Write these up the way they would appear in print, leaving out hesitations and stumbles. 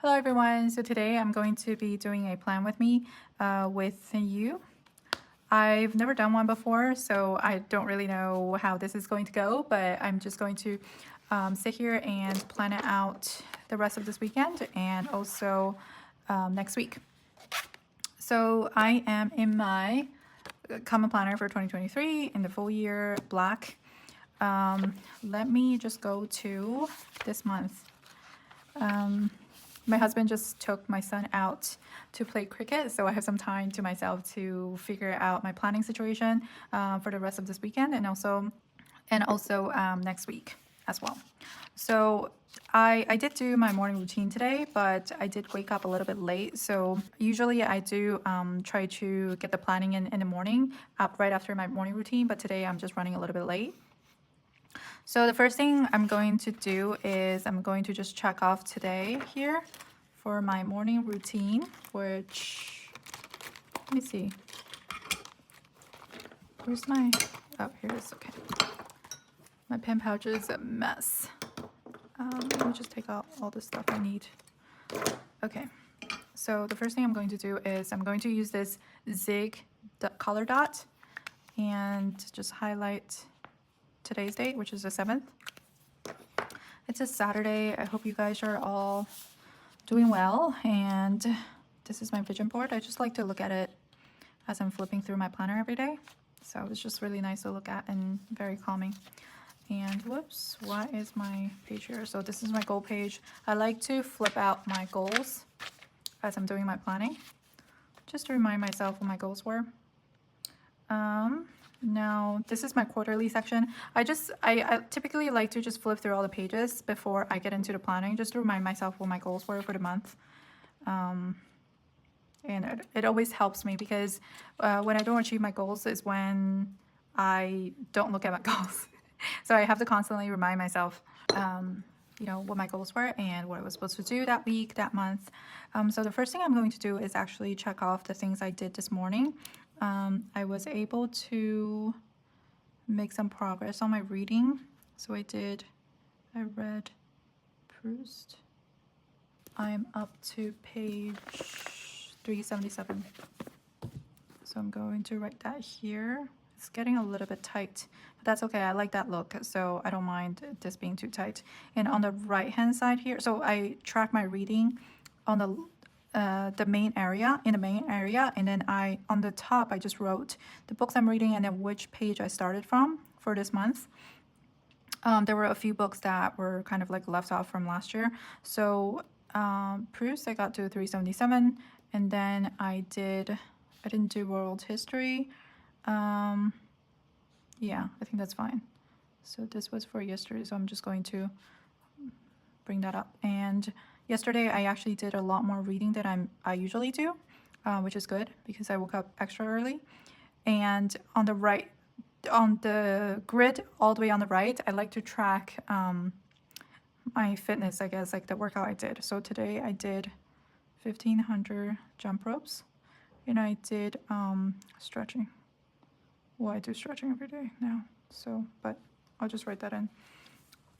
Hello everyone, so today I'm going to be doing a plan with me with you. I've never done one before, so I don't really know how this is going to go, but I'm just going to sit here and plan it out the rest of this weekend and also next week. So I am in my common planner for 2023 in the full year black. Let me just go to this month. My husband just took my son out to play cricket, so I have some time to myself to figure out my planning situation for the rest of this weekend and also next week as well. So I did do my morning routine today, but I did wake up a little bit late. So usually I do try to get the planning in the morning, up right after my morning routine, but today I'm just running a little bit late. So the first thing I'm going to do is I'm going to just check off today here for my morning routine, which, let me see. Where's my, oh, here it is, okay. My pen pouch is a mess. Let me just take out all the stuff I need. Okay, so the first thing I'm going to do is I'm going to use this Zig color dot and just highlight today's date, which is the 7th. It's a Saturday. I hope you guys are all doing well, and this is my vision board. I just like to look at it as I'm flipping through my planner every day, so it's just really nice to look at and very calming. And whoops, why is my page here? So this is my goal page. I like to flip out my goals as I'm doing my planning, just to remind myself what my goals were. Now this is my quarterly section. I typically like to just flip through all the pages before I get into the planning, just to remind myself what my goals were for the month. And it always helps me because when I don't achieve my goals is when I don't look at my goals. So I have to constantly remind myself, you know, what my goals were and what I was supposed to do that week, that month. So the first thing I'm going to do is actually check off the things I did this morning. I was able to make some progress on my reading. So I read Proust. I'm up to page 377. So I'm going to write that here. It's getting a little bit tight, but that's okay. I like that look, so I don't mind this being too tight. And on the right hand side here, so I track my reading on the main area, and then on the top I just wrote the books I'm reading and then which page I started from for this month. There were a few books that were kind of like left off from last year. So Proust, I got to 377, and then I didn't do world history. Yeah, I think that's fine. So this was for yesterday, so I'm just going to bring that up. And yesterday I actually did a lot more reading than I usually do, which is good because I woke up extra early. And on the grid all the way on the right, I like to track my fitness, I guess, like the workout I did. So today I did 1,500 jump ropes, and I did stretching. Well, I do stretching every day now, so, but I'll just write that in.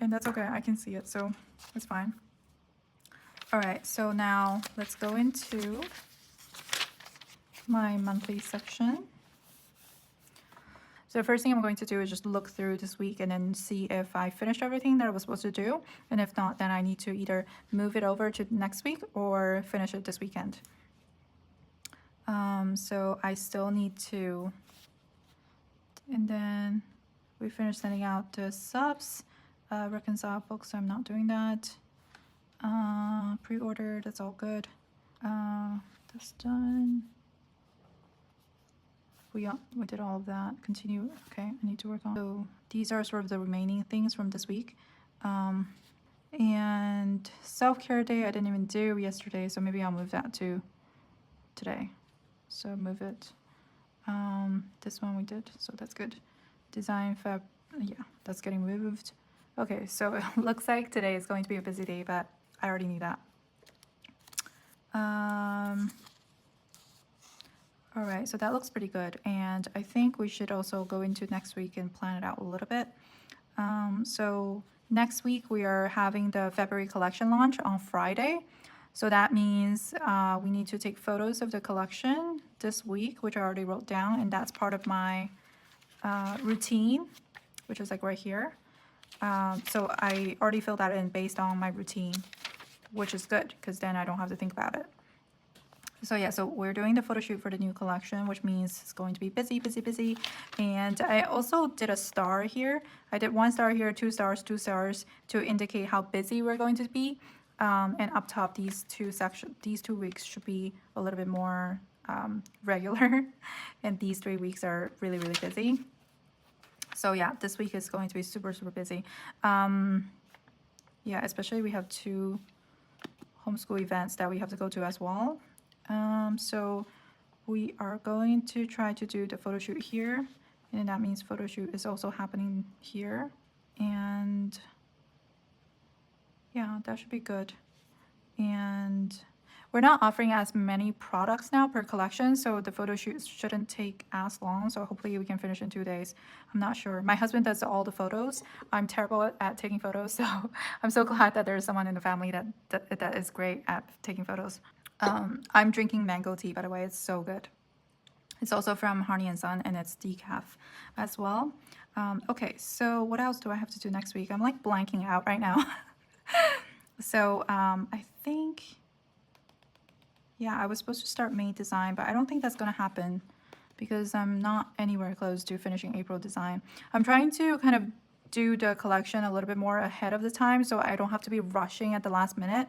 And that's okay, I can see it, so it's fine. All right, so now let's go into my monthly section. So the first thing I'm going to do is just look through this week and then see if I finished everything that I was supposed to do. And if not, then I need to either move it over to next week or finish it this weekend. So I still need to, and then we finished sending out the subs, reconcile books, so I'm not doing that. Pre-order, that's all good. That's done. We did all of that. Continue. Okay, I need to work on. So these are sort of the remaining things from this week. And self-care day I didn't even do yesterday, so maybe I'll move that to today. So move it. This one we did, so that's good. Design fab, yeah, that's getting moved. Okay, so it looks like today is going to be a busy day, but I already knew that. All right, so that looks pretty good, and I think we should also go into next week and plan it out a little bit. So next week we are having the February collection launch on Friday. So that means we need to take photos of the collection this week, which I already wrote down, and that's part of my routine, which is like right here. So I already filled that in based on my routine, which is good because then I don't have to think about it. So yeah, so we're doing the photo shoot for the new collection, which means it's going to be busy, busy, busy. And I also did a star here. I did 1 star here, 2 stars, 2 stars to indicate how busy we're going to be. And up top, these two weeks should be a little bit more regular. And these 3 weeks are really, really busy. So yeah, this week is going to be super, super busy. Yeah, especially we have 2 homeschool events that we have to go to as well. So we are going to try to do the photo shoot here, and that means photo shoot is also happening here. And yeah, that should be good. And we're not offering as many products now per collection, so the photo shoot shouldn't take as long. So hopefully we can finish in 2 days. I'm not sure. My husband does all the photos. I'm terrible at taking photos, so I'm so glad that there's someone in the family that is great at taking photos. I'm drinking mango tea, by the way. It's so good. It's also from Honey and Son, and it's decaf as well. Okay, so what else do I have to do next week? I'm like blanking out right now. So I think, yeah, I was supposed to start May design, but I don't think that's going to happen because I'm not anywhere close to finishing April design. I'm trying to kind of do the collection a little bit more ahead of the time so I don't have to be rushing at the last minute.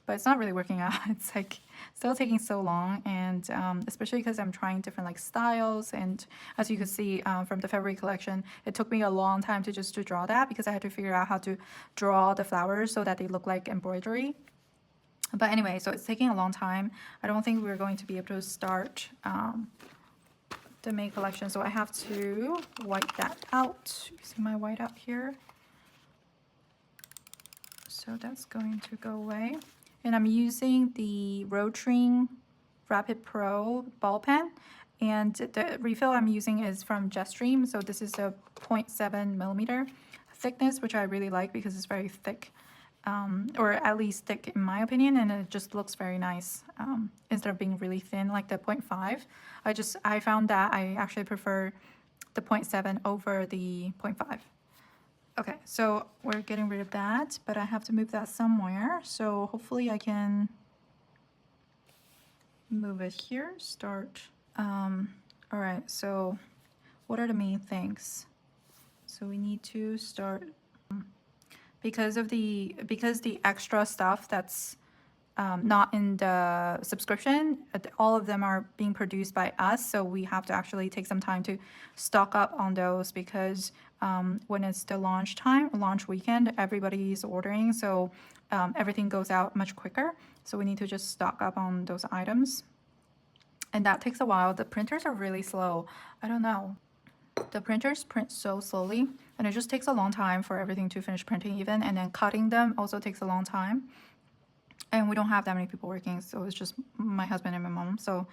But it's not really working out. It's like still taking so long, and especially because I'm trying different like styles. And as you can see from the February collection, it took me a long time to draw that because I had to figure out how to draw the flowers so that they look like embroidery. But anyway, so it's taking a long time. I don't think we're going to be able to start the May collection, so I have to white that out. You see my white out here? So that's going to go away. And I'm using the Rotring Rapid Pro ball pen, and the refill I'm using is from Jetstream. So this is a 0.7 millimeter thickness, which I really like because it's very thick, or at least thick in my opinion, and it just looks very nice instead of being really thin like the 0.5. I found that I actually prefer the 0.7 over the 0.5. Okay, so we're getting rid of that, but I have to move that somewhere. So hopefully I can move it here, start. All right, so what are the main things? So we need to start, because the extra stuff that's not in the subscription, all of them are being produced by us, so we have to actually take some time to stock up on those because when it's the launch weekend, everybody's ordering, so everything goes out much quicker. So we need to just stock up on those items, and that takes a while. The printers are really slow. I don't know. The printers print so slowly, and it just takes a long time for everything to finish printing even, and then cutting them also takes a long time. And we don't have that many people working, so it's just my husband and my mom. So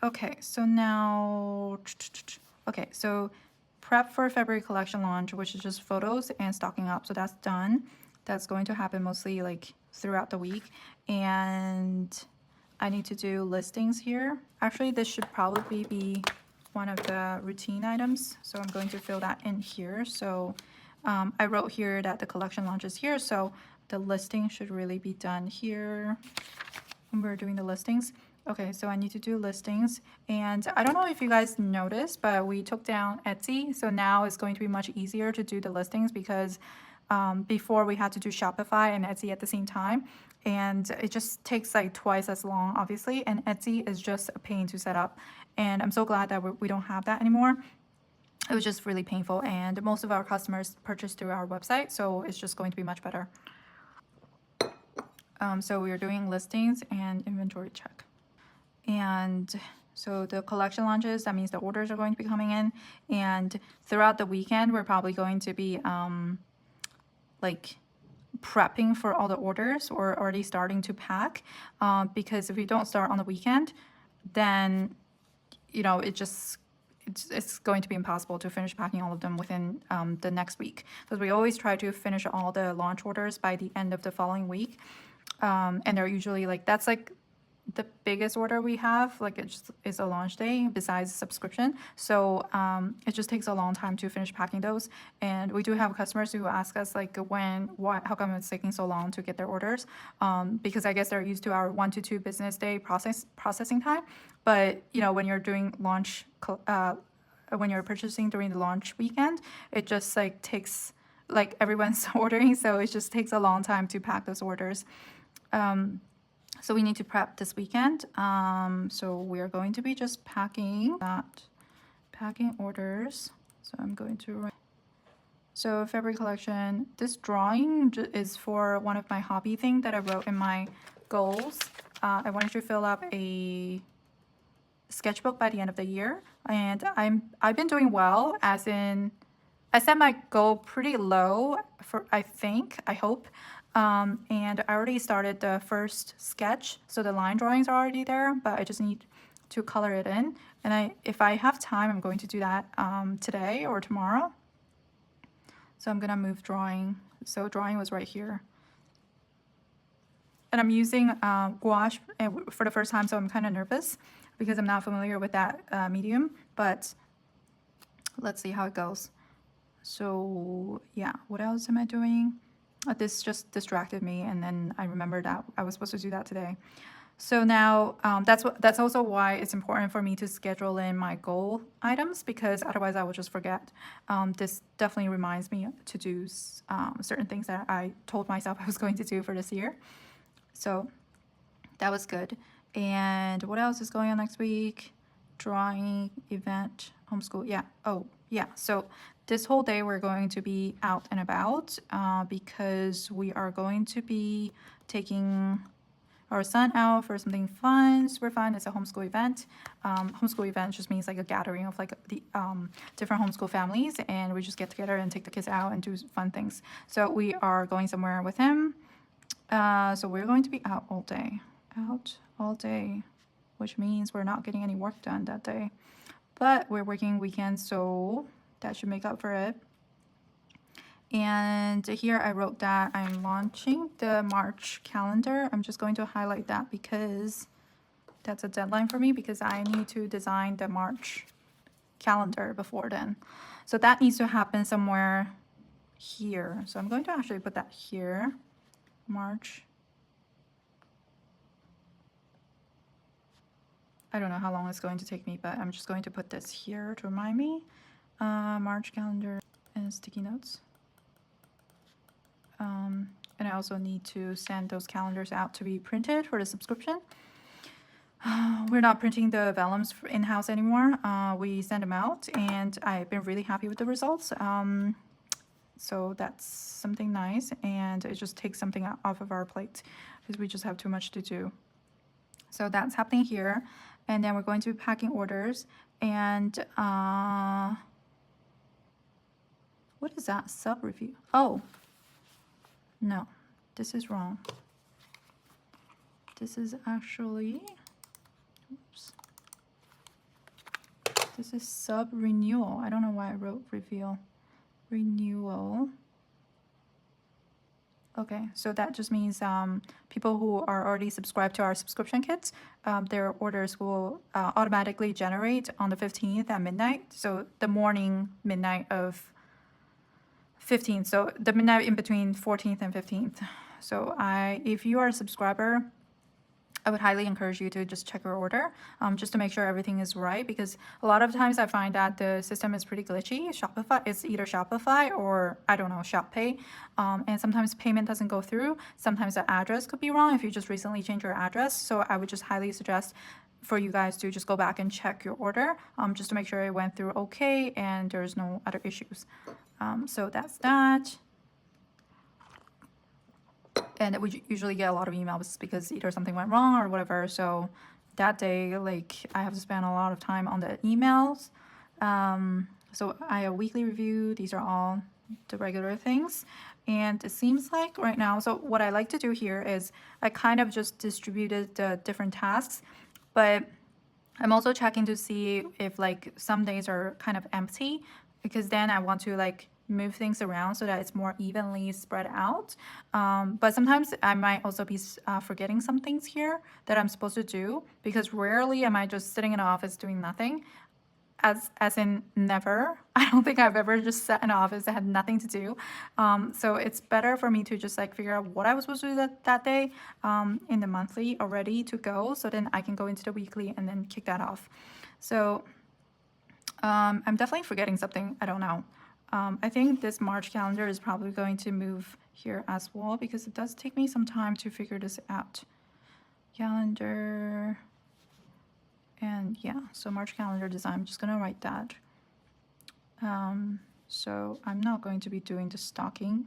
okay, so now, okay, so prep for February collection launch, which is just photos and stocking up. So that's done. That's going to happen mostly like throughout the week. And I need to do listings here. Actually, this should probably be one of the routine items, so I'm going to fill that in here. So I wrote here that the collection launch is here, so the listing should really be done here when we're doing the listings. Okay, so I need to do listings, and I don't know if you guys noticed, but we took down Etsy, so now it's going to be much easier to do the listings because before we had to do Shopify and Etsy at the same time, and it just takes like twice as long, obviously, and Etsy is just a pain to set up, and I'm so glad that we don't have that anymore. It was just really painful, and most of our customers purchase through our website, so it's just going to be much better. So we are doing listings and inventory check. And so the collection launches, that means the orders are going to be coming in, and throughout the weekend we're probably going to be like prepping for all the orders or already starting to pack, because if we don't start on the weekend, then you know it it's going to be impossible to finish packing all of them within the next week, because we always try to finish all the launch orders by the end of the following week. And they're usually like, that's like the biggest order we have, like it just is a launch day besides subscription. So it just takes a long time to finish packing those. And we do have customers who ask us like how come it's taking so long to get their orders? Because I guess they're used to our 1 to 2 business day processing time. But you know, when you're doing launch, when you're purchasing during the launch weekend, it just like takes, like everyone's ordering, so it just takes a long time to pack those orders. So we need to prep this weekend. So we are going to be just packing orders. So I'm going to write. So February collection, this drawing is for one of my hobby thing that I wrote in my goals. I wanted to fill up a sketchbook by the end of the year, and I've been doing well, as in I set my goal pretty low for, I hope. And I already started the first sketch, so the line drawings are already there, but I just need to color it in. And if I have time, I'm going to do that today or tomorrow. So I'm gonna move drawing. So drawing was right here. And I'm using gouache for the first time, so I'm kind of nervous because I'm not familiar with that medium, but let's see how it goes. So yeah, what else am I doing? This just distracted me, and then I remembered that I was supposed to do that today. So now that's also why it's important for me to schedule in my goal items, because otherwise I will just forget. This definitely reminds me to do certain things that I told myself I was going to do for this year. So that was good. And what else is going on next week? Drawing, event, homeschool. Yeah. Oh, yeah. So this whole day we're going to be out and about because we are going to be taking our son out for something fun, super fun. It's a homeschool event. Homeschool event just means like a gathering of like the different homeschool families, and we just get together and take the kids out and do fun things. So we are going somewhere with him. So we're going to be out all day, which means we're not getting any work done that day. But we're working weekends, so that should make up for it. And here I wrote that I'm launching the March calendar. I'm just going to highlight that because that's a deadline for me, because I need to design the March calendar before then. So that needs to happen somewhere here. So I'm going to actually put that here, March. I don't know how long it's going to take me, but I'm just going to put this here to remind me. March calendar and sticky notes. And I also need to send those calendars out to be printed for the subscription. We're not printing the vellums in-house anymore. We send them out, and I've been really happy with the results. So that's something nice, and it just takes something off of our plate because we just have too much to do. So that's happening here. And then we're going to be packing orders. And what is that? Sub review. Oh, no, this is wrong. This is actually, oops. This is sub renewal. I don't know why I wrote reveal. Renewal. Okay, so that just means people who are already subscribed to our subscription kits, their orders will automatically generate on the 15th at midnight. So the morning midnight of 15th. So the midnight in between 14th and 15th. So if you are a subscriber, I would highly encourage you to just check your order just to make sure everything is right, because a lot of times I find that the system is pretty glitchy. Shopify, it's either Shopify or I don't know, ShopPay, and sometimes payment doesn't go through. Sometimes the address could be wrong if you just recently changed your address. So I would just highly suggest for you guys to just go back and check your order just to make sure it went through okay and there's no other issues. So that's that. And we usually get a lot of emails because either something went wrong or whatever. So that day, like, I have to spend a lot of time on the emails. So I have a weekly review. These are all the regular things. And it seems like right now, so what I like to do here is I kind of just distributed the different tasks, but I'm also checking to see if like some days are kind of empty, because then I want to like move things around so that it's more evenly spread out. But sometimes I might also be forgetting some things here that I'm supposed to do, because rarely am I just sitting in an office doing nothing. As in never. I don't think I've ever just sat in an office that had nothing to do. So it's better for me to just like figure out what I was supposed to do that day in the monthly already to go, so then I can go into the weekly and then kick that off. So I'm definitely forgetting something. I don't know. I think this March calendar is probably going to move here as well, because it does take me some time to figure this out. Calendar. And yeah, so March calendar design, I'm just gonna write that. So I'm not going to be doing the stocking.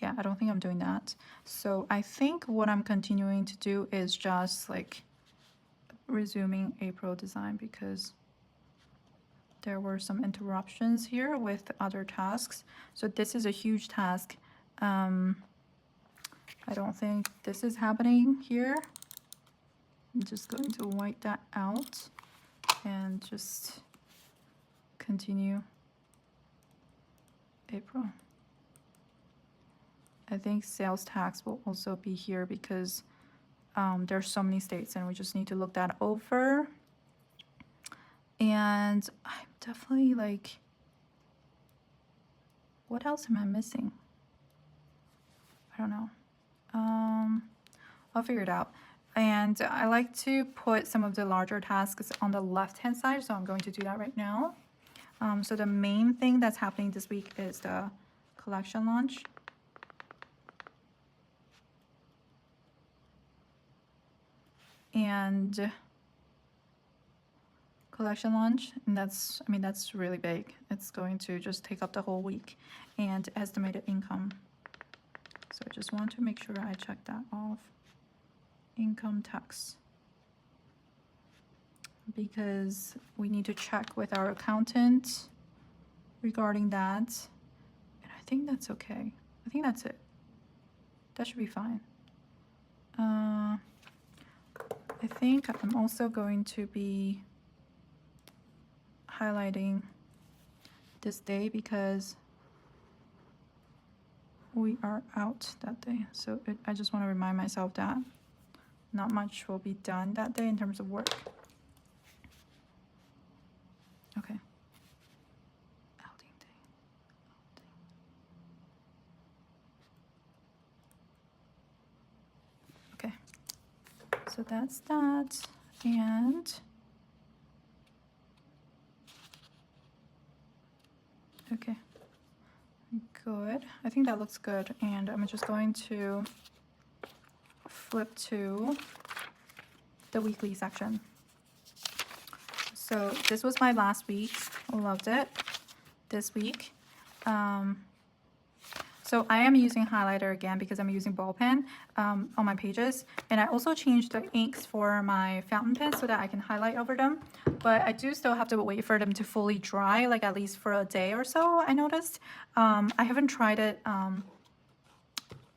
Yeah, I don't think I'm doing that. So I think what I'm continuing to do is just like resuming April design, because there were some interruptions here with other tasks. So this is a huge task. I don't think this is happening here. I'm just going to white that out and just continue April. I think sales tax will also be here, because there's so many states and we just need to look that over. And I'm definitely like, what else am I missing? I don't know. I'll figure it out. And I like to put some of the larger tasks on the left-hand side, so I'm going to do that right now. So the main thing that's happening this week is the collection launch. And collection launch, and that's, I mean, that's really big. It's going to just take up the whole week. And estimated income. So I just want to make sure I check that off. Income tax. Because we need to check with our accountant regarding that. And I think that's okay. I think that's it. That should be fine. I think I'm also going to be highlighting this day, because we are out that day. So I just want to remind myself that not much will be done that day in terms of work. Okay. Outing day. Okay. So that's that. And okay. Good. I think that looks good. And I'm just going to flip to the weekly section. So this was my last week. I loved it. This week. So I am using highlighter again, because I'm using ball pen on my pages. And I also changed the inks for my fountain pens so that I can highlight over them. But I do still have to wait for them to fully dry, like at least for a day or so, I noticed. I haven't tried it,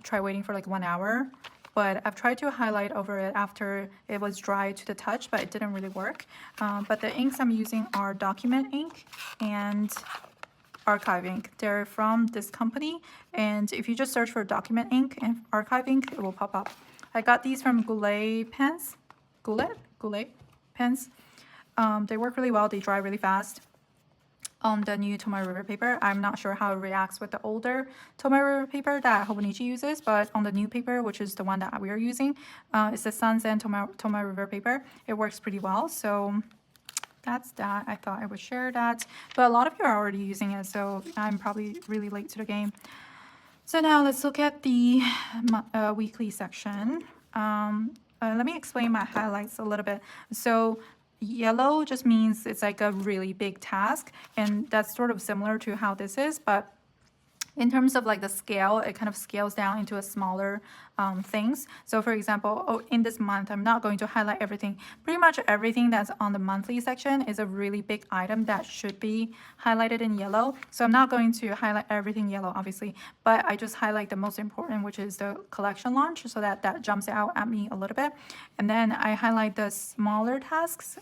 try waiting for like 1 hour. But I've tried to highlight over it after it was dry to the touch, but it didn't really work. But the inks I'm using are document ink and archive ink. They're from this company, and if you just search for document ink and archive ink, it will pop up. I got these from Goulet pens. Goulet pens. They work really well. They dry really fast. On the new Tomoe River paper, I'm not sure how it reacts with the older Tomoe River paper that Hobonichi uses, but on the new paper, which is the one that we are using, it's the Sunzen Tomoe River paper. It works pretty well. So that's that. I thought I would share that, but a lot of you are already using it, so I'm probably really late to the game. So now let's look at the weekly section. Let me explain my highlights a little bit. So yellow just means it's like a really big task, and that's sort of similar to how this is, but in terms of like the scale, it kind of scales down into a smaller things. So for example, in this month, I'm not going to highlight everything. Pretty much everything that's on the monthly section is a really big item that should be highlighted in yellow. So I'm not going to highlight everything yellow, obviously, but I just highlight the most important, which is the collection launch, so that that jumps out at me a little bit. And then I highlight the smaller tasks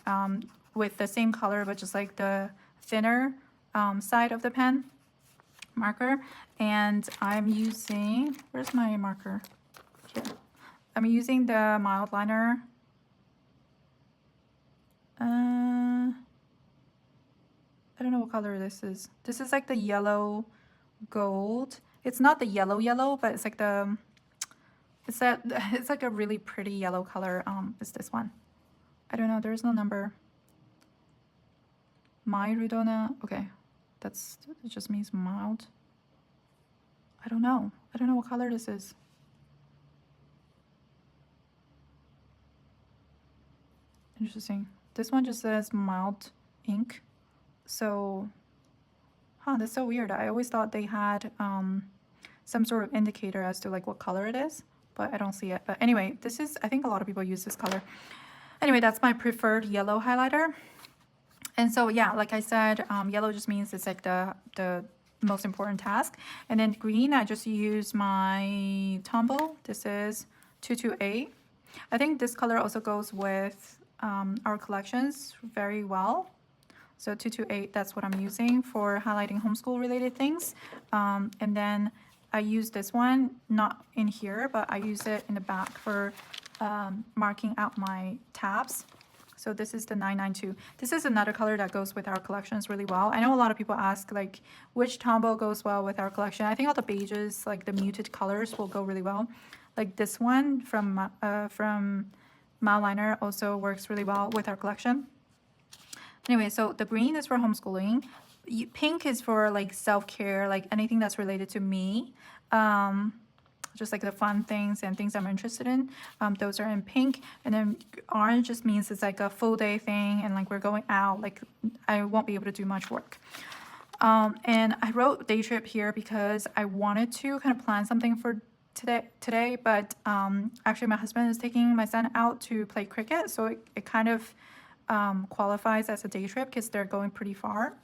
with the same color, but just like the thinner side of the pen marker. And I'm using, where's my marker? Here. I'm using the mild liner. I don't know what color this is. This is like the yellow gold. It's not the yellow, but it's like the, it's like a really pretty yellow color. Is this one? I don't know. There's no number. My Rudona. Okay, it just means mild. I don't know what color this is. Interesting. This one just says mild ink. So, that's so weird. I always thought they had some sort of indicator as to like what color it is, but I don't see it. But anyway, this is, I think a lot of people use this color. Anyway, that's my preferred yellow highlighter. And so, yeah, like I said, yellow just means it's like the most important task. And then green, I just use my Tombow. This is 228. I think this color also goes with our collections very well. So 228, that's what I'm using for highlighting homeschool related things. And then I use this one, not in here, but I use it in the back for marking out my tabs. So this is the 992. This is another color that goes with our collections really well. I know a lot of people ask like which Tombow goes well with our collection. I think all the beiges, like the muted colors, will go really well. Like this one from Mild Liner also works really well with our collection. Anyway, so the green is for homeschooling. Pink is for like self-care, like anything that's related to me. Just like the fun things and things I'm interested in. Those are in pink. And then orange just means it's like a full day thing and like we're going out, like I won't be able to do much work. And I wrote day trip here because I wanted to kind of plan something for today, but actually my husband is taking my son out to play cricket, so it kind of qualifies as a day trip because they're going pretty far.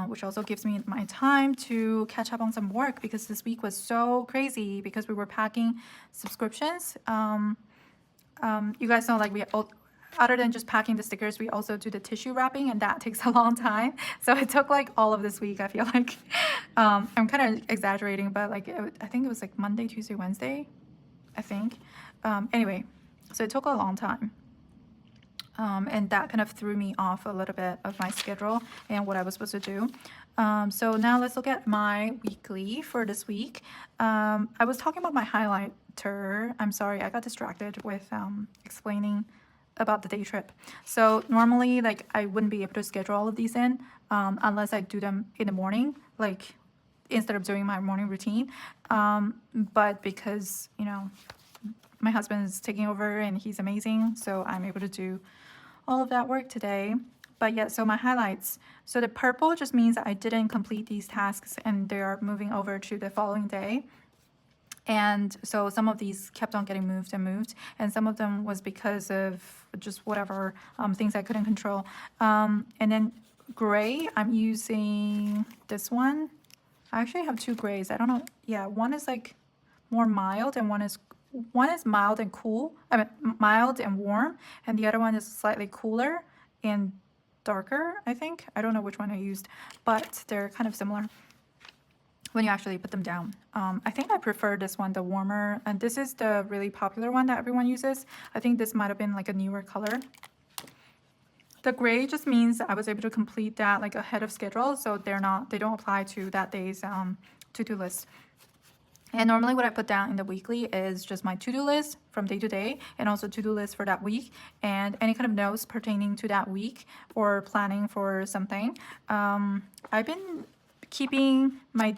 Which also gives me my time to catch up on some work because this week was so crazy because we were packing subscriptions. You guys know, like other than just packing the stickers, we also do the tissue wrapping, and that takes a long time. So it took like all of this week, I feel like. I'm kind of exaggerating, but like I think it was like Monday, Tuesday, Wednesday, I think. Anyway, so it took a long time. And that kind of threw me off a little bit of my schedule and what I was supposed to do. So now let's look at my weekly for this week. I was talking about my highlighter. I'm sorry, I got distracted with explaining about the day trip. So normally, like, I wouldn't be able to schedule all of these in unless I do them in the morning, like instead of doing my morning routine. But because, you know, my husband is taking over and he's amazing, so I'm able to do all of that work today. But yeah, so my highlights. So the purple just means I didn't complete these tasks and they are moving over to the following day. And so some of these kept on getting moved, and some of them was because of just whatever things I couldn't control. And then gray, I'm using this one. I actually have two grays. I don't know. Yeah, one is like more mild and one is mild and cool. I mean, mild and warm, and the other one is slightly cooler and darker, I think. I don't know which one I used, but they're kind of similar when you actually put them down. I think I prefer this one, the warmer, and this is the really popular one that everyone uses. I think this might have been like a newer color. The gray just means I was able to complete that like ahead of schedule, so they don't apply to that day's to-do list. And normally what I put down in the weekly is just my to-do list from day to day, and also to-do list for that week, and any kind of notes pertaining to that week or planning for something. I've been keeping my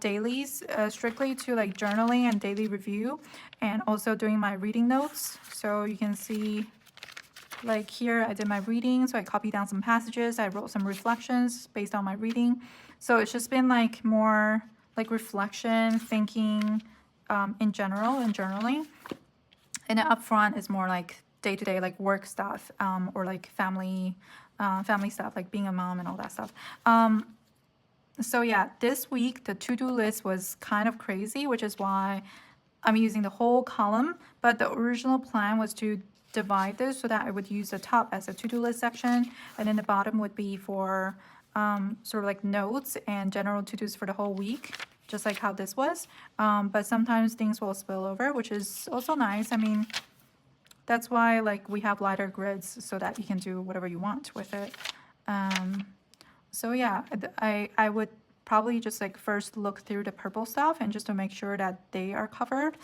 dailies strictly to like journaling and daily review, and also doing my reading notes. So you can see Like here, I did my reading, so I copied down some passages. I wrote some reflections based on my reading. So it's just been like more like reflection, thinking in general, and journaling. And then up front is more like day-to-day like work stuff or like family stuff, like being a mom and all that stuff. So yeah, this week the to-do list was kind of crazy, which is why I'm using the whole column, but the original plan was to divide this so that I would use the top as a to-do list section, and then the bottom would be for sort of like notes and general to-dos for the whole week, just like how this was. But sometimes things will spill over, which is also nice. I mean, that's why like we have lighter grids so that you can do whatever you want with it. So yeah, I would probably just like first look through the purple stuff and just to make sure that they are covered.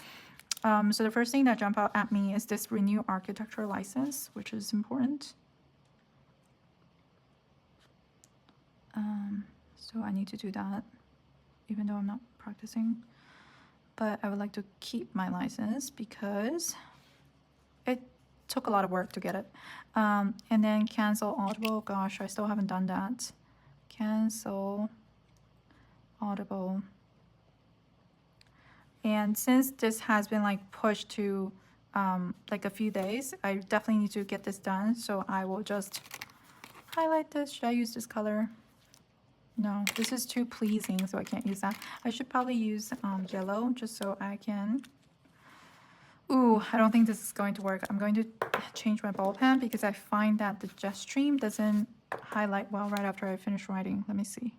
So the first thing that jumped out at me is this renew architecture license, which is important. So I need to do that, even though I'm not practicing. But I would like to keep my license because it took a lot of work to get it. And then cancel Audible. Gosh, I still haven't done that. Cancel Audible. And since this has been like pushed to like a few days, I definitely need to get this done. So I will just highlight this. Should I use this color? No, this is too pleasing, so I can't use that. I should probably use yellow just so I can. Ooh, I don't think this is going to work. I'm going to change my ball pen because I find that the jet stream doesn't highlight well right after I finish writing. Let me see.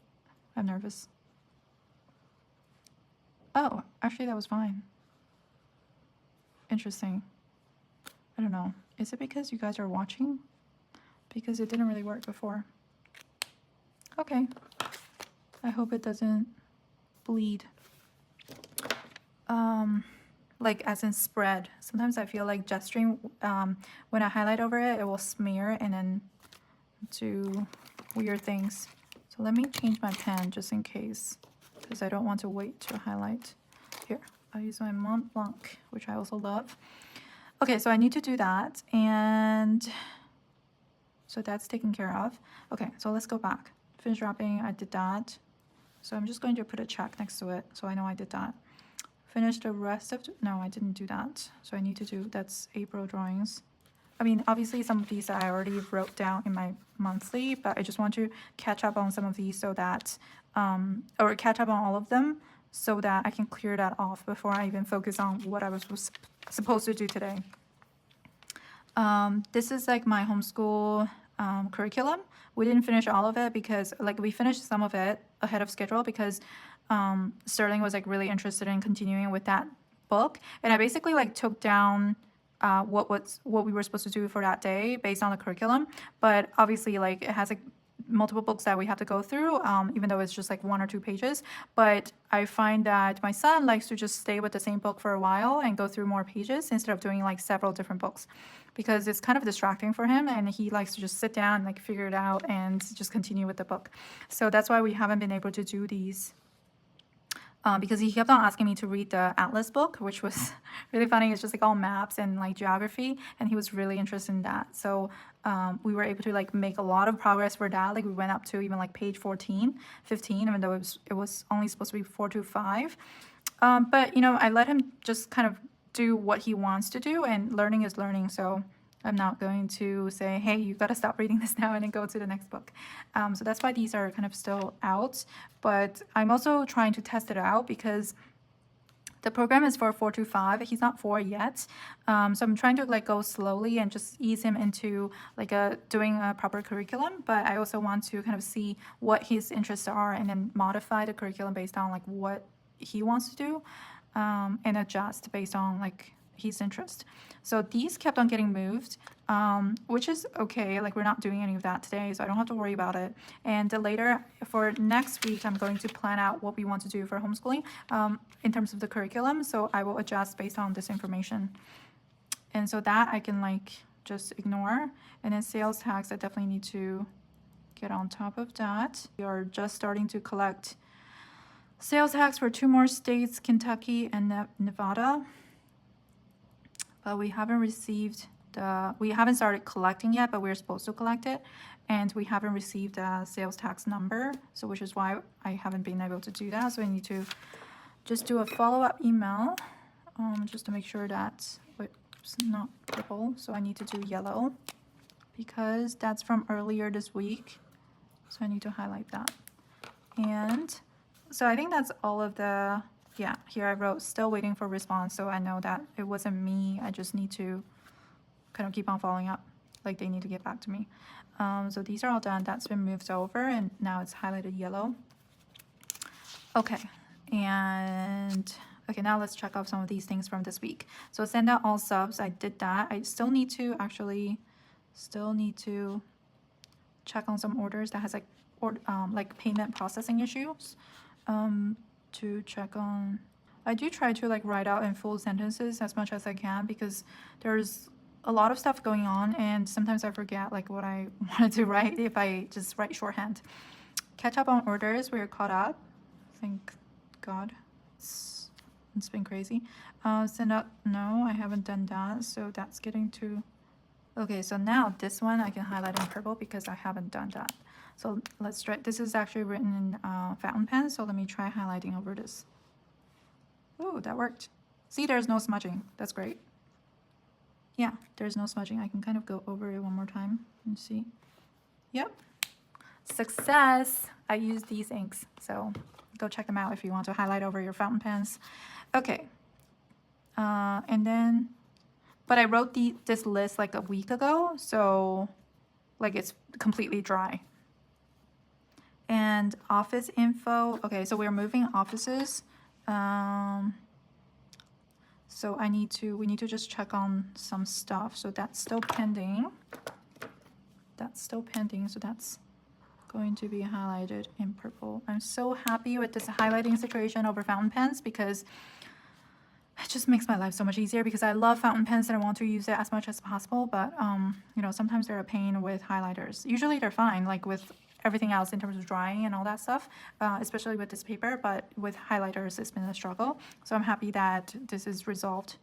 I'm nervous. Oh, actually that was fine. Interesting. I don't know. Is it because you guys are watching? Because it didn't really work before. Okay. I hope it doesn't bleed. Like as in spread. Sometimes I feel like Jetstream, when I highlight over it, it will smear and then do weird things. So let me change my pen just in case, because I don't want to wait to highlight. Here, I'll use my Mont Blanc, which I also love. Okay, so I need to do that, and so that's taken care of. Okay, so let's go back. Finish wrapping, I did that. So I'm just going to put a check next to it so I know I did that. Finish the rest of, no, I didn't do that. So I need to do, that's April drawings. I mean, obviously some of these I already wrote down in my monthly, but I just want to catch up on some of these so that, or catch up on all of them so that I can clear that off before I even focus on what I was supposed to do today. This is like my homeschool curriculum. We didn't finish all of it because like we finished some of it ahead of schedule because Sterling was like really interested in continuing with that book, and I basically like took down what we were supposed to do for that day based on the curriculum. But obviously like it has like multiple books that we have to go through, even though it's just like 1 or 2 pages. But I find that my son likes to just stay with the same book for a while and go through more pages instead of doing like several different books, because it's kind of distracting for him, and he likes to just sit down and like figure it out and just continue with the book. So that's why we haven't been able to do these. Because he kept on asking me to read the Atlas book, which was really funny. It's just like all maps and like geography, and he was really interested in that. So we were able to like make a lot of progress for that. Like we went up to even like page 14, 15, even though it was only supposed to be 4 to 5. But you know, I let him just kind of do what he wants to do, and learning is learning. So I'm not going to say, hey, you got to stop reading this now and then go to the next book. So that's why these are kind of still out. But I'm also trying to test it out because the program is for 4 to 5. He's not 4 yet. So I'm trying to like go slowly and just ease him into like doing a proper curriculum. But I also want to kind of see what his interests are and then modify the curriculum based on like what he wants to do, and adjust based on like his interest. So these kept on getting moved, which is okay. Like we're not doing any of that today, so I don't have to worry about it. And later for next week, I'm going to plan out what we want to do for homeschooling in terms of the curriculum. So I will adjust based on this information. And so that I can like just ignore. And then sales tax, I definitely need to get on top of that. We are just starting to collect sales tax for 2 more states, Kentucky and Nevada. But we haven't received we haven't started collecting yet, but we're supposed to collect it, and we haven't received a sales tax number, so which is why I haven't been able to do that. So I need to just do a follow-up email, just to make sure that it's not purple. So I need to do yellow because that's from earlier this week. So I need to highlight that. And so I think that's all of the, yeah, here I wrote still waiting for response. So I know that it wasn't me. I just need to kind of keep on following up. Like they need to get back to me. So these are all done. That's been moved over and now it's highlighted yellow. Okay. And okay, now let's check off some of these things from this week. So send out all subs. I did that. I still need to check on some orders that has like payment processing issues. To check on, I do try to like write out in full sentences as much as I can because there's a lot of stuff going on and sometimes I forget like what I wanted to write if I just write shorthand. Catch up on orders. We're caught up. Thank God. It's been crazy. Send out. No, I haven't done that. So that's getting to. Okay, so now this one I can highlight in purple because I haven't done that. So let's try. This is actually written in fountain pen. So let me try highlighting over this. Oh, that worked. See, there's no smudging. That's great. Yeah, there's no smudging. I can kind of go over it one more time and see. Yep. Success. I use these inks. So go check them out if you want to highlight over your fountain pens. Okay. And then, but I wrote this list like a week ago. So like it's completely dry. And office info. Okay, so we're moving offices. So we need to just check on some stuff. So that's still pending. That's still pending. So that's going to be highlighted in purple. I'm so happy with this highlighting situation over fountain pens because it just makes my life so much easier because I love fountain pens and I want to use it as much as possible. But, you know, sometimes they're a pain with highlighters. Usually they're fine, like with everything else in terms of drying and all that stuff, especially with this paper, but with highlighters, it's been a struggle. So I'm happy that this is resolved.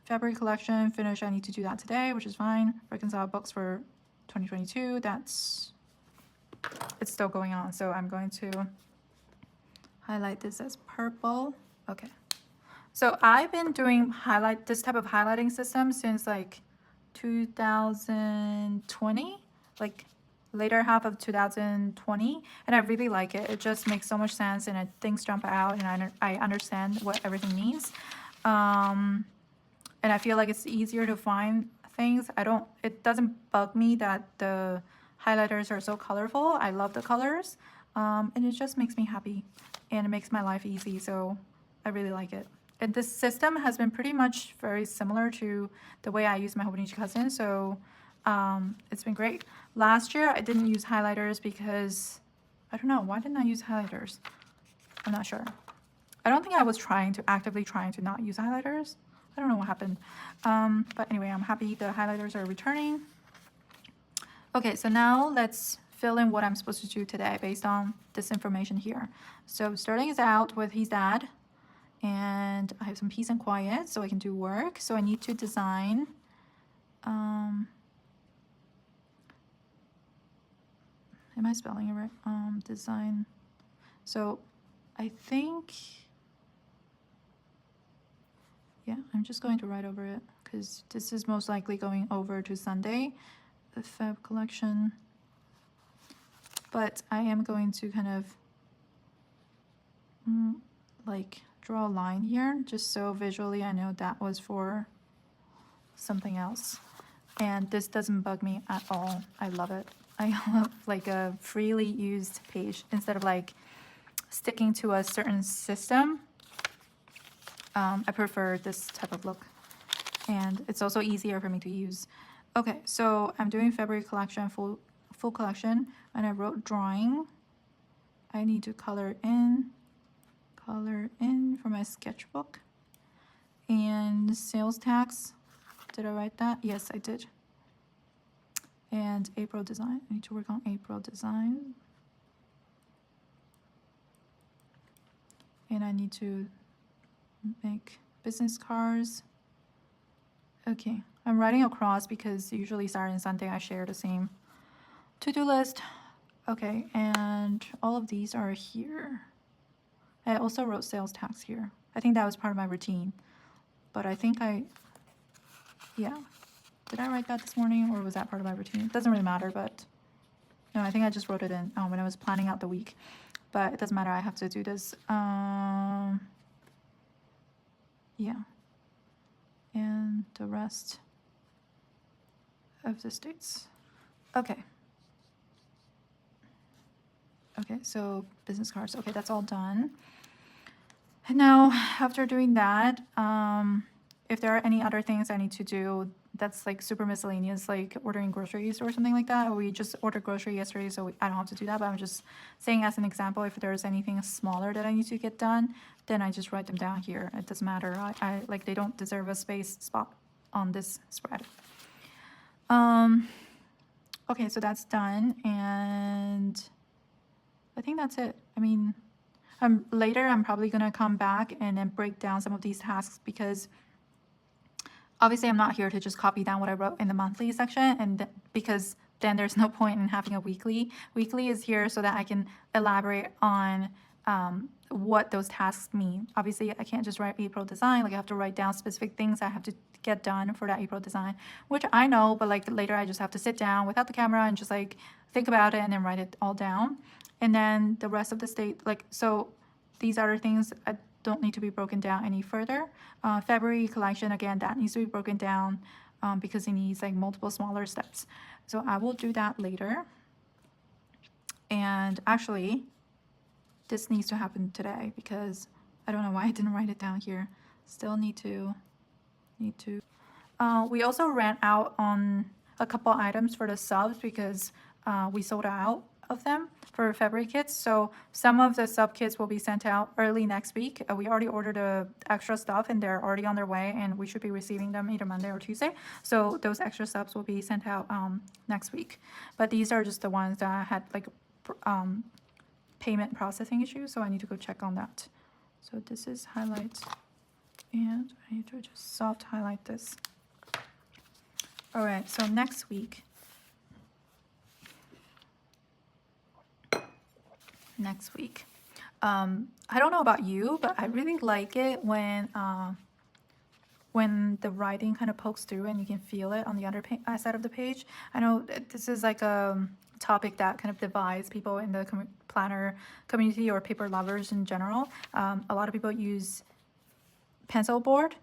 February collection, finish, I need to do that today, which is fine. Reconcile books for 2022, it's still going on. So I'm going to highlight this as purple. Okay. So I've been doing this type of highlighting system since like 2020, like later half of 2020, and I really like it. It just makes so much sense and things jump out and I understand what everything means. And I feel like it's easier to find things. It doesn't bug me that the highlighters are so colorful. I love the colors. And it just makes me happy and it makes my life easy. So I really like it. And this system has been pretty much very similar to the way I use my Hobonichi Cousin. So it's been great. Last year, I didn't use highlighters because, I don't know, why didn't I use highlighters? I'm not sure. I don't think I was actively trying to not use highlighters. I don't know what happened. But anyway, I'm happy the highlighters are returning. Okay, so now let's fill in what I'm supposed to do today based on this information here. So starting is out with his dad. And I have some peace and quiet so I can do work. So I need to design. Am I spelling it right? Design. So I think, yeah, I'm just going to write over it because this is most likely going over to Sunday, the Feb collection. But I am going to kind of like draw a line here just so visually I know that was for something else. And this doesn't bug me at all. I love it. I love like a freely used page instead of like sticking to a certain system. I prefer this type of look and it's also easier for me to use. Okay, so I'm doing February collection, full collection, and I wrote drawing. I need to color in for my sketchbook. And sales tax, did I write that? Yes, I did. And April design, I need to work on April design. And I need to make business cards. Okay, I'm writing across because usually Saturday and Sunday I share the same to-do list. Okay, and all of these are here. I also wrote sales tax here. I think that was part of my routine, but I think yeah. Did I write that this morning or was that part of my routine? It doesn't really matter, but no, I think I just wrote it in when I was planning out the week, but it doesn't matter. I have to do this. Yeah, and the rest of the states. Okay. Okay, so business cards. Okay, that's all done. And now, after doing that, if there are any other things I need to do that's like super miscellaneous, like ordering groceries or something like that, or we just ordered grocery yesterday, so I don't have to do that, but I'm just saying as an example, if there's anything smaller that I need to get done, then I just write them down here. It doesn't matter. I like, they don't deserve a space spot on this spread. Okay, so that's done, and I think that's it. I mean, later I'm probably gonna come back and then break down some of these tasks because obviously I'm not here to just copy down what I wrote in the monthly section, and because then there's no point in having a weekly. Weekly is here so that I can elaborate on what those tasks mean. Obviously I can't just write April design, like I have to write down specific things I have to get done for that April design, which I know, but like later I just have to sit down without the camera and just like think about it and then write it all down. And then the rest of the state, like, so these other things don't need to be broken down any further. February collection, again, that needs to be broken down because it needs like multiple smaller steps. So I will do that later. And actually, this needs to happen today because I don't know why I didn't write it down here. Still need to. We also ran out on a couple items for the subs because we sold out of them for February kits. So some of the sub kits will be sent out early next week. We already ordered extra stuff and they're already on their way, and we should be receiving them either Monday or Tuesday. So those extra subs will be sent out next week. But these are just the ones that had like payment processing issues, so I need to go check on that. So this is highlights, and I need to just soft highlight this. All right, so next week. I don't know about you, but I really like it when the writing kind of pokes through and you can feel it on the other side of the page. I know this is like a topic that kind of divides people in the planner community or paper lovers in general. A lot of people use pencil board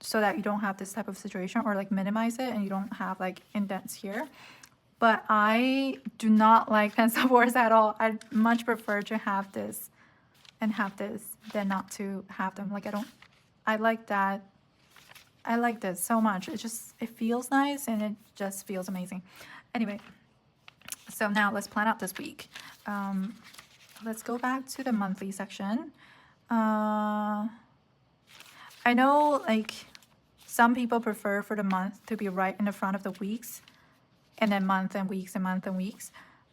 so that you don't have this type of situation, or like minimize it and you don't have like indents here. But I do not like pencil boards at all. I much prefer to have this and have this than not to have them. Like I like that. I like this so much. It feels nice and it just feels amazing. Anyway, so now let's plan out this week. Let's go back to the monthly section. I know like some people prefer for the month to be right in the front of the weeks, and then month and weeks and month and weeks.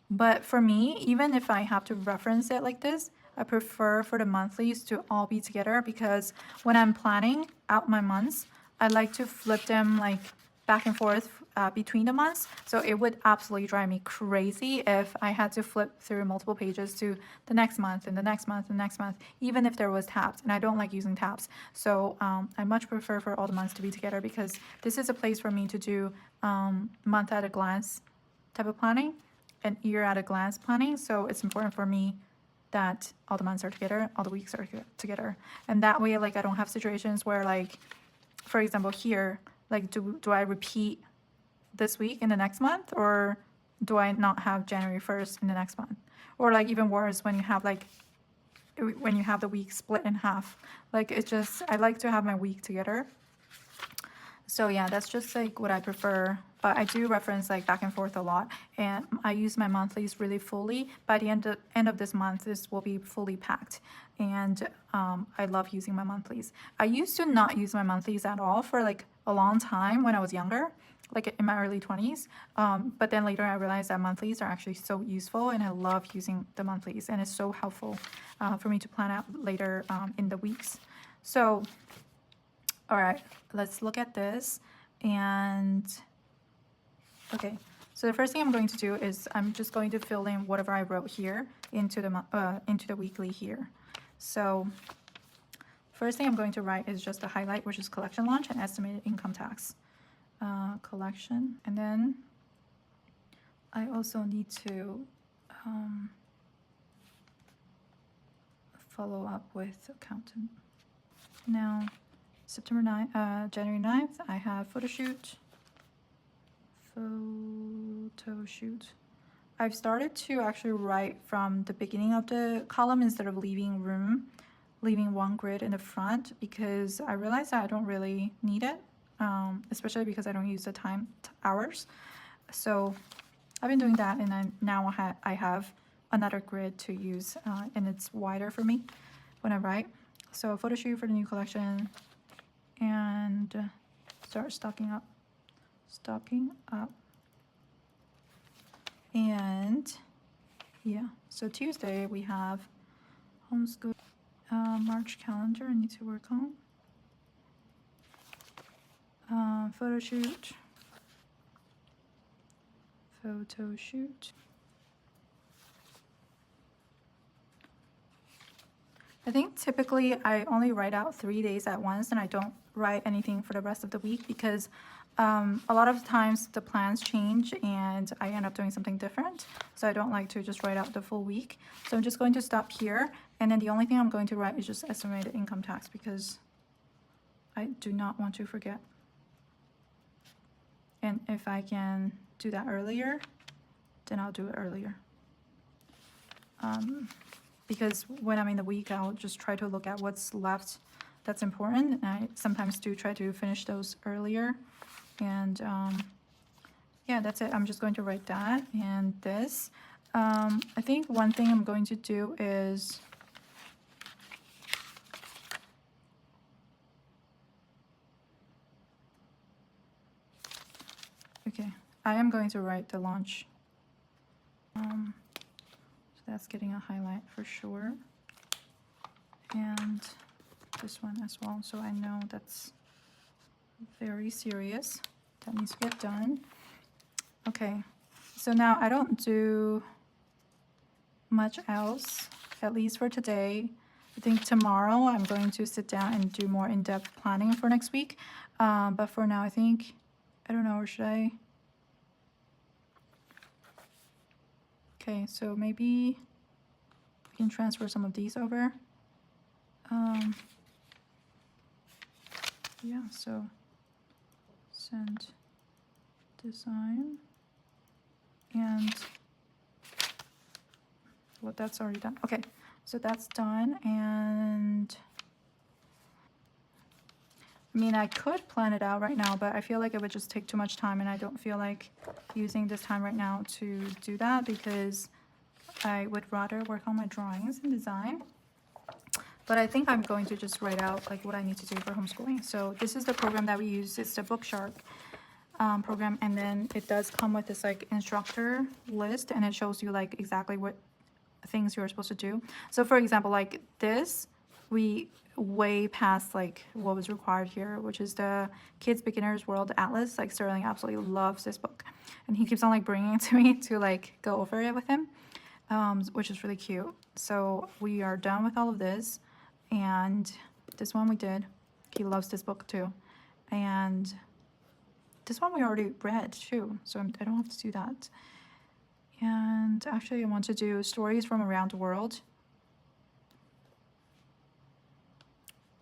But for me, even if I have to reference it like this, I prefer for the monthlies to all be together, because when I'm planning out my months, I like to flip them like back and forth between the months. So it would absolutely drive me crazy if I had to flip through multiple pages to the next month and the next month and the next month, even if there was tabs, and I don't like using tabs. So I much prefer for all the months to be together, because this is a place for me to do month at a glance type of planning and year at a glance planning. So it's important for me that all the months are together, all the weeks are together. And that way, like, I don't have situations where, like, for example, here, like, do I repeat this week in the next month, or do I not have January 1st in the next month? Or like even worse, when you have the week split in half. Like, it's just, I like to have my week together. So yeah, that's just like what I prefer. But I do reference like back and forth a lot, and I use my monthlies really fully. By the end of this month, this will be fully packed, and I love using my monthlies. I used to not use my monthlies at all for like a long time when I was younger, like in my early 20s. But then later I realized that monthlies are actually so useful, and I love using the monthlies, and it's so helpful for me to plan out later in the weeks. So, all right, let's look at this. And okay, so the first thing I'm going to do is I'm just going to fill in whatever I wrote here into the weekly here. So first thing I'm going to write is just a highlight, which is collection launch and estimated income tax. Collection, and then I also need to follow up with accountant. Now, January 9th, I have photo shoot. I've started to actually write from the beginning of the column instead of leaving one grid in the front, because I realized that I don't really need it, especially because I don't use the hours. So I've been doing that, and now I have another grid to use, and it's wider for me when I write. So photo shoot for the new collection, and start stocking up. And yeah, so Tuesday we have homeschool, March calendar I need to work on, photo shoot. I think typically I only write out 3 days at once, and I don't write anything for the rest of the week, because a lot of times the plans change and I end up doing something different. So I don't like to just write out the full week. So I'm just going to stop here. And then the only thing I'm going to write is just estimated income tax, because I do not want to forget. And if I can do that earlier, then I'll do it earlier. Because when I'm in the week, I'll just try to look at what's left that's important. And I sometimes do try to finish those earlier. And yeah, that's it. I'm just going to write that and this. I think one thing I'm going to do is okay, I am going to write the launch. So that's getting a highlight for sure. And this one as well. So I know that's very serious. That needs to get done. Okay, so now I don't do much else, at least for today. I think tomorrow I'm going to sit down and do more in-depth planning for next week. But for now, I think, I don't know, or should I? Okay, so maybe we can transfer some of these over. Yeah, so send design, and well, that's already done. Okay, so that's done. And I mean, I could plan it out right now, but I feel like it would just take too much time, and I don't feel like using this time right now to do that, because I would rather work on my drawings and design. But I think I'm going to just write out like what I need to do for homeschooling. So this is the program that we use. It's the Bookshark program, and then it does come with this like instructor list, and it shows you like exactly what things you're supposed to do. So for example, like this, we way past like what was required here, which is the Kids Beginners World Atlas. Like Sterling absolutely loves this book, and he keeps on like bringing it to me to like go over it with him, which is really cute. So we are done with all of this, and this one we did. He loves this book too, and this one we already read too, so I don't have to do that. And actually I want to do stories from around the world.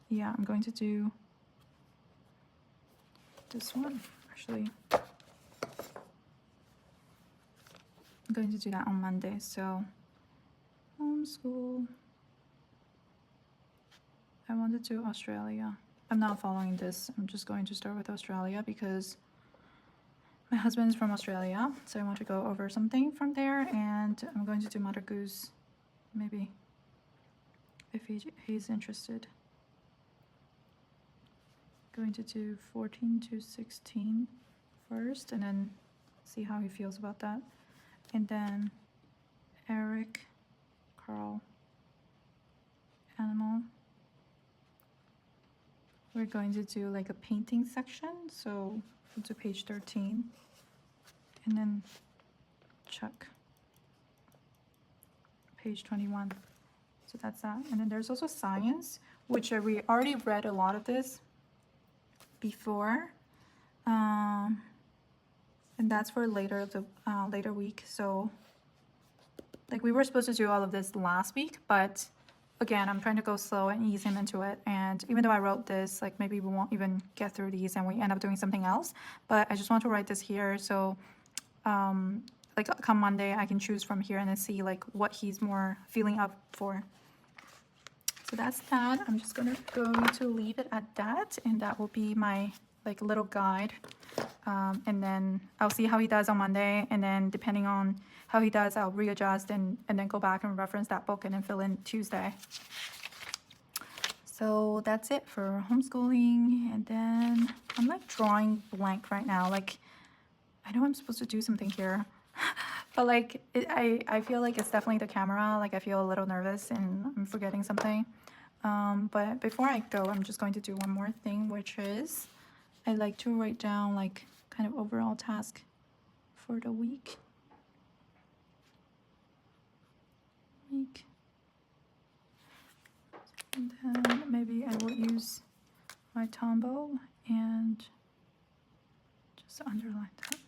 Yeah, I'm going to do this one. Actually, I'm going to do that on Monday. So homeschool. I want to do Australia. I'm not following this. I'm just going to start with Australia because my husband is from Australia, so I want to go over something from there. And I'm going to do Mother Goose, maybe, if he's interested. Going to do 14 to 16 first, and then see how he feels about that. And then Eric, Carl, animal. we're going to do like a painting section. So we'll do page 13 and then check page 21. So that's that. And then there's also science, which we already read a lot of this before. And that's for later later week. So like we were supposed to do all of this last week, but again, I'm trying to go slow and ease him into it. And even though I wrote this, like maybe we won't even get through these and we end up doing something else. But I just want to write this here. So like come Monday, I can choose from here and then see like what he's more feeling up for. So that's that. I'm just going to leave it at that. And that will be my like little guide. And then I'll see how he does on Monday. And then depending on how he does, I'll readjust and then go back and reference that book and then fill in Tuesday. So that's it for homeschooling. And then I'm like drawing blank right now. Like I know I'm supposed to do something here, but like I feel like it's definitely the camera. Like I feel a little nervous and I'm forgetting something. But before I go, I'm just going to do one more thing, which is I like to write down like kind of overall task for the week. And then maybe I will use my Tombow and just underline that.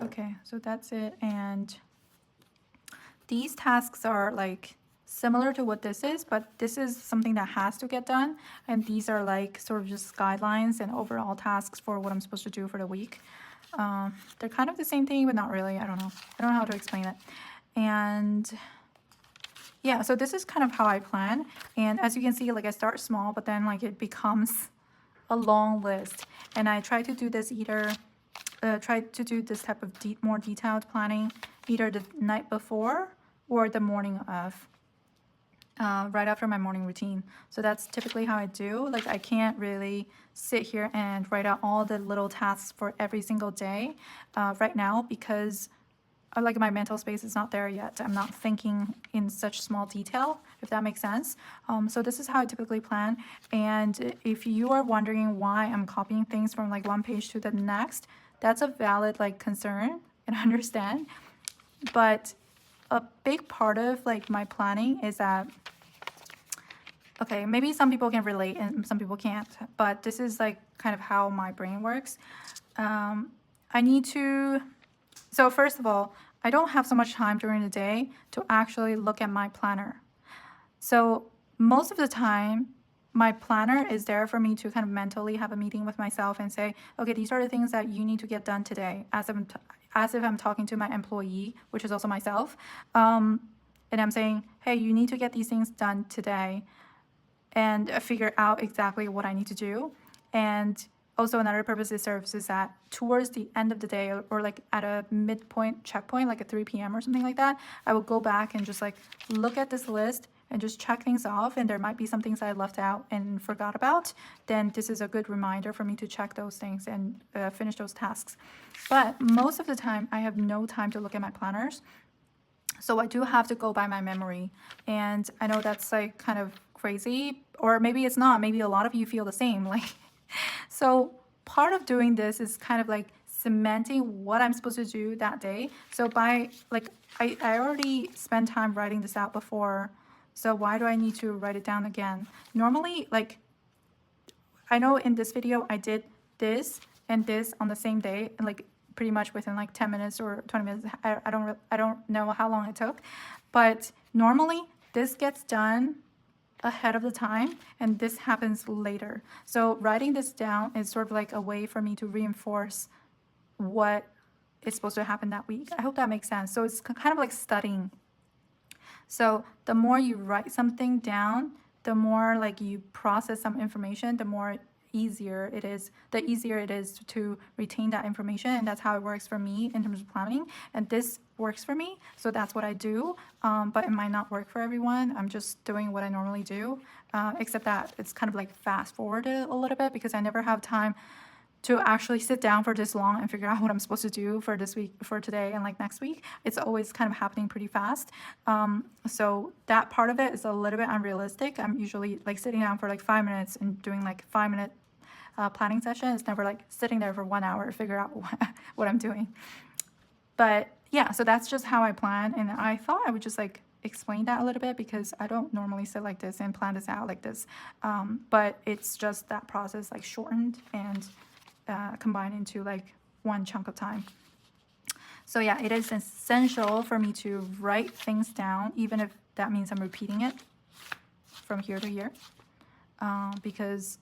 Okay, so that's it. And these tasks are like similar to what this is, but this is something that has to get done. And these are like sort of just guidelines and overall tasks for what I'm supposed to do for the week. They're kind of the same thing, but not really. I don't know how to explain it. And yeah, so this is kind of how I plan. And as you can see, like I start small, but then like it becomes a long list. And I try to do this this type of more detailed planning either the night before or the morning of, right after my morning routine. So that's typically how I do. Like I can't really sit here and write out all the little tasks for every single day right now because like my mental space is not there yet. I'm not thinking in such small detail, if that makes sense. So this is how I typically plan. And if you are wondering why I'm copying things from like one page to the next, that's a valid like concern and I understand. But a big part of like my planning is that, okay, maybe some people can relate and some people can't, but this is like kind of how my brain works. I need to, so first of all, I don't have so much time during the day to actually look at my planner. So most of the time, my planner is there for me to kind of mentally have a meeting with myself and say, okay, these are the things that you need to get done today, as if I'm talking to my employee, which is also myself. And I'm saying, hey, you need to get these things done today and figure out exactly what I need to do. And also another purpose it serves is that towards the end of the day or like at a midpoint checkpoint, like at 3 p.m. or something like that, I will go back and just like look at this list and just check things off. And there might be some things I left out and forgot about. Then this is a good reminder for me to check those things and finish those tasks. But most of the time, I have no time to look at my planners. So I do have to go by my memory. And I know that's like kind of crazy, or maybe it's not. Maybe a lot of you feel the same. Like, so part of doing this is kind of like cementing what I'm supposed to do that day. So by like, I already spent time writing this out before. So why do I need to write it down again? Normally, like, I know in this video, I did this and this on the same day, and like pretty much within like 10 minutes or 20 minutes. I don't know how long it took, but normally this gets done ahead of the time and this happens later. So writing this down is sort of like a way for me to reinforce what is supposed to happen that week. I hope that makes sense. So it's kind of like studying. So the more you write something down, the more like you process some information, the easier it is to retain that information. And that's how it works for me in terms of planning. And this works for me, so that's what I do. But it might not work for everyone. I'm just doing what I normally do, except that it's kind of like fast forwarded a little bit because I never have time to actually sit down for this long and figure out what I'm supposed to do for this week, for today and like next week. It's always kind of happening pretty fast. So that part of it is a little bit unrealistic. I'm usually like sitting down for like 5 minutes and doing like 5-minute planning session. It's never like sitting there for 1 hour to figure out what I'm doing. But yeah, so that's just how I plan. And I thought I would just like explain that a little bit because I don't normally sit like this and plan this out like this. But it's just that process like shortened and combined into like one chunk of time. So yeah, it is essential for me to write things down, even if that means I'm repeating it from here to here. Because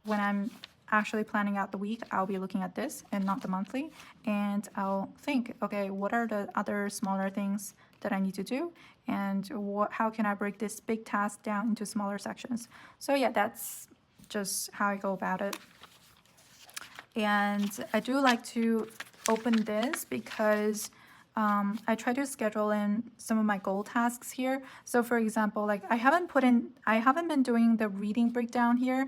when I'm actually planning out the week, I'll be looking at this and not the monthly. And I'll think, okay, what are the other smaller things that I need to do? And how can I break this big task down into smaller sections? So yeah, that's just how I go about it. And I do like to open this because I try to schedule in some of my goal tasks here. So for example, like I haven't been doing the reading breakdown here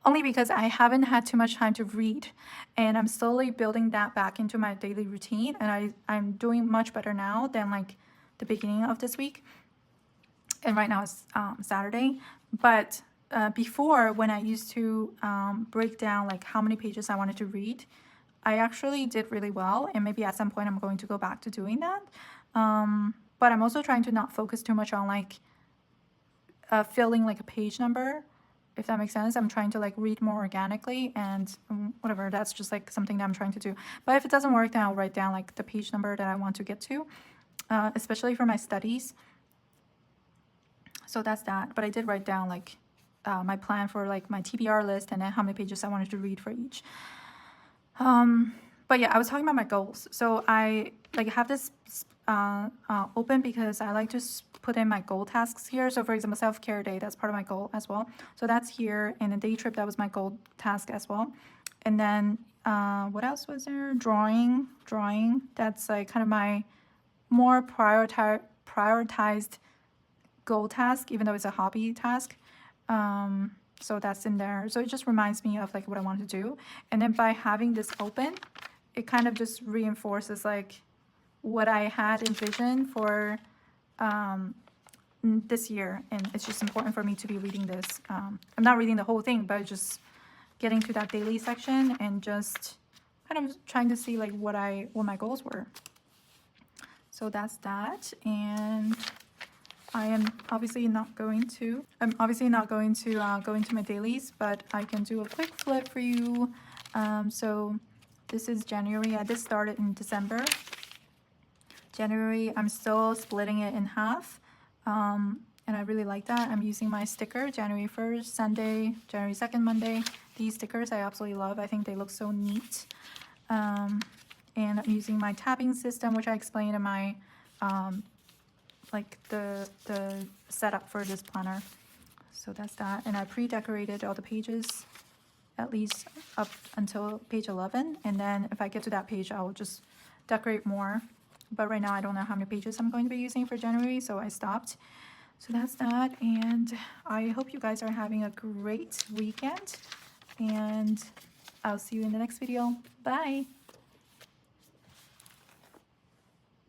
only because I haven't had too much time to read, and I'm slowly building that back into my daily routine, and I'm doing much better now than like the beginning of this week. And right now it's Saturday, but before, when I used to break down like how many pages I wanted to read, I actually did really well, and maybe at some point I'm going to go back to doing that. But I'm also trying to not focus too much on like filling like a page number, if that makes sense. I'm trying to like read more organically and whatever. That's just like something that I'm trying to do. But if it doesn't work, then I'll write down like the page number that I want to get to, especially for my studies. So that's that. But I did write down like my plan for like my TBR list and then how many pages I wanted to read for each. But yeah, I was talking about my goals. So I like have this open because I like to put in my goal tasks here. So for example, self-care day, that's part of my goal as well. So that's here. And a day trip, that was my goal task as well. And then what else was there? Drawing. That's like kind of my more prioritized goal task, even though it's a hobby task. So that's in there. So it just reminds me of like what I want to do. And then by having this open, it kind of just reinforces like what I had envisioned for this year. And it's just important for me to be reading this. I'm not reading the whole thing, but just getting to that daily section and just kind of trying to see like what my goals were. So that's that. And I'm obviously not going to go into my dailies, but I can do a quick flip for you. So this is January. I just started in December. January, I'm still splitting it in half. And I really like that. I'm using my sticker, January 1st, Sunday, January 2nd, Monday. These stickers I absolutely love. I think they look so neat. And I'm using my tabbing system, which I explained in my like the setup for this planner. So that's that. And I pre-decorated all the pages at least up until page 11, and then if I get to that page I'll just decorate more. But right now I don't know how many pages I'm going to be using for January, so I stopped. So that's that, and I hope you guys are having a great weekend, and I'll see you in the next video. Bye.